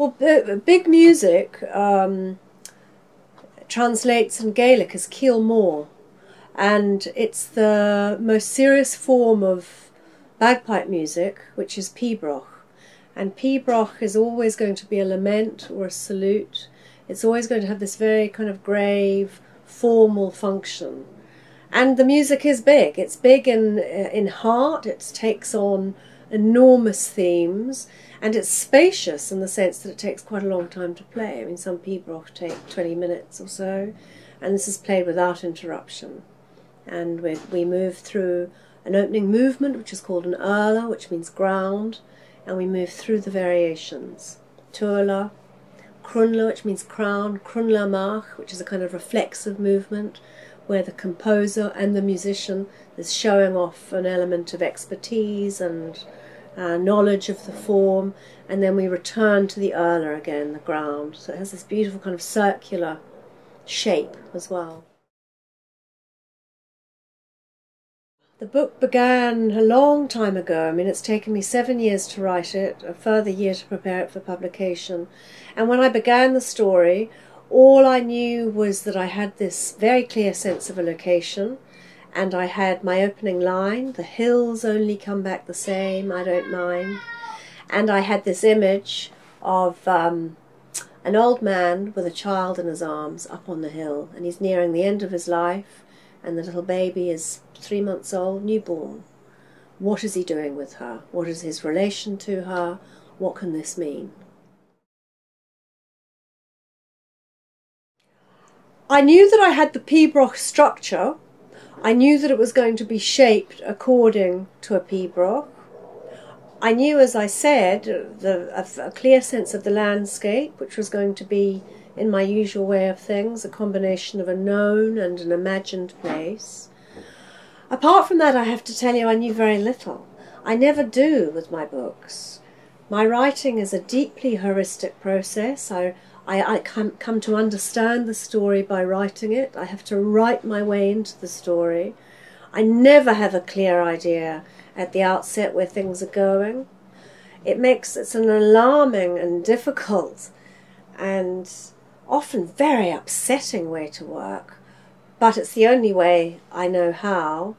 Well, big music translates in Gaelic as kill more, and it's the most serious form of bagpipe music, which is pibroch. And pibroch is always going to be a lament or a salute. It's always going to have this very kind of grave, formal function. And the music is big. It's big in heart. It takes on enormous themes, and it's spacious in the sense that it takes quite a long time to play. I mean, some pibroch take 20 minutes or so, and this is played without interruption. And we move through an opening movement, which is called an urla, which means ground, and we move through the variations. Tuala, crunla, which means crown, crunla mach, which is a kind of reflexive movement, where the composer and the musician is showing off an element of expertise and knowledge of the form, and then we return to the urla again, the ground. So it has this beautiful kind of circular shape as well. The book began a long time ago. I mean, it's taken me 7 years to write it, a further year to prepare it for publication. And when I began the story, all I knew was that I had this very clear sense of a location, and I had my opening line, the hills only come back the same, I don't mind. And I had this image of an old man with a child in his arms up on the hill, and he's nearing the end of his life, and the little baby is 3 months old, newborn. What is he doing with her? What is his relation to her? What can this mean? I knew that I had the pibroch structure. I knew that it was going to be shaped according to a pibroch. I knew, as I said, a clear sense of the landscape, which was going to be, in my usual way of things, a combination of a known and an imagined place. Apart from that, I have to tell you, I knew very little. I never do with my books. My writing is a deeply heuristic process. I come to understand the story by writing it. I have to write my way into the story. I never have a clear idea at the outset where things are going. It's an alarming and difficult and often very upsetting way to work, but it's the only way I know how,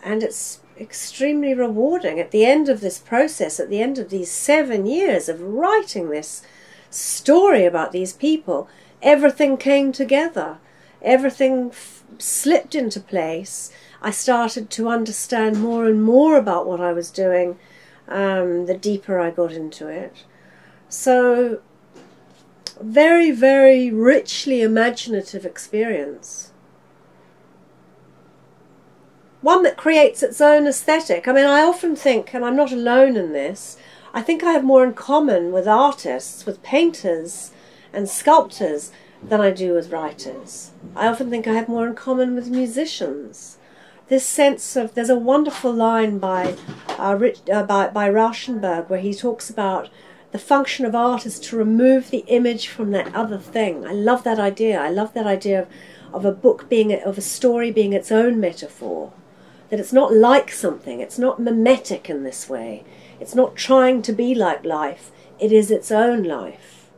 and it's extremely rewarding. At the end of this process, at the end of these 7 years of writing this story about these people, everything came together, everything slipped into place. I started to understand more and more about what I was doing, the deeper I got into it. So, very, very richly imaginative experience. One that creates its own aesthetic. I mean, I often think, and I'm not alone in this, I think I have more in common with artists, with painters and sculptors than I do with writers. I often think I have more in common with musicians. This sense of, there's a wonderful line by Rauschenberg where he talks about the function of art is to remove the image from that other thing. I love that idea. I love that idea of a book being, of a story being its own metaphor. That it's not like something, it's not mimetic in this way. It's not trying to be like life, it is its own life.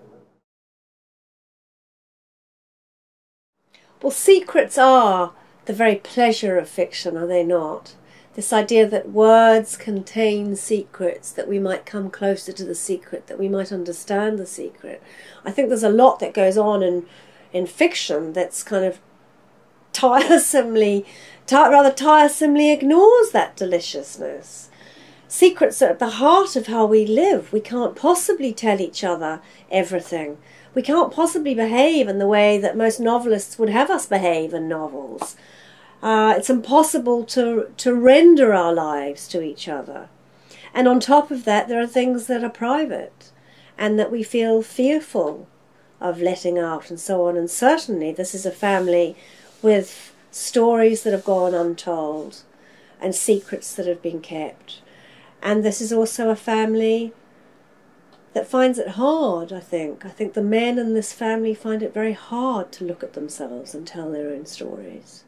Well, secrets are the very pleasure of fiction, are they not? This idea that words contain secrets, that we might come closer to the secret, that we might understand the secret. I think there's a lot that goes on in fiction that's kind of rather tiresomely ignores that deliciousness. Secrets are at the heart of how we live. We can't possibly tell each other everything. We can't possibly behave in the way that most novelists would have us behave in novels. It's impossible to render our lives to each other. And on top of that, there are things that are private and that we feel fearful of letting out and so on. And certainly this is a family with stories that have gone untold and secrets that have been kept. And this is also a family that finds it hard, I think. I think the men in this family find it very hard to look at themselves and tell their own stories.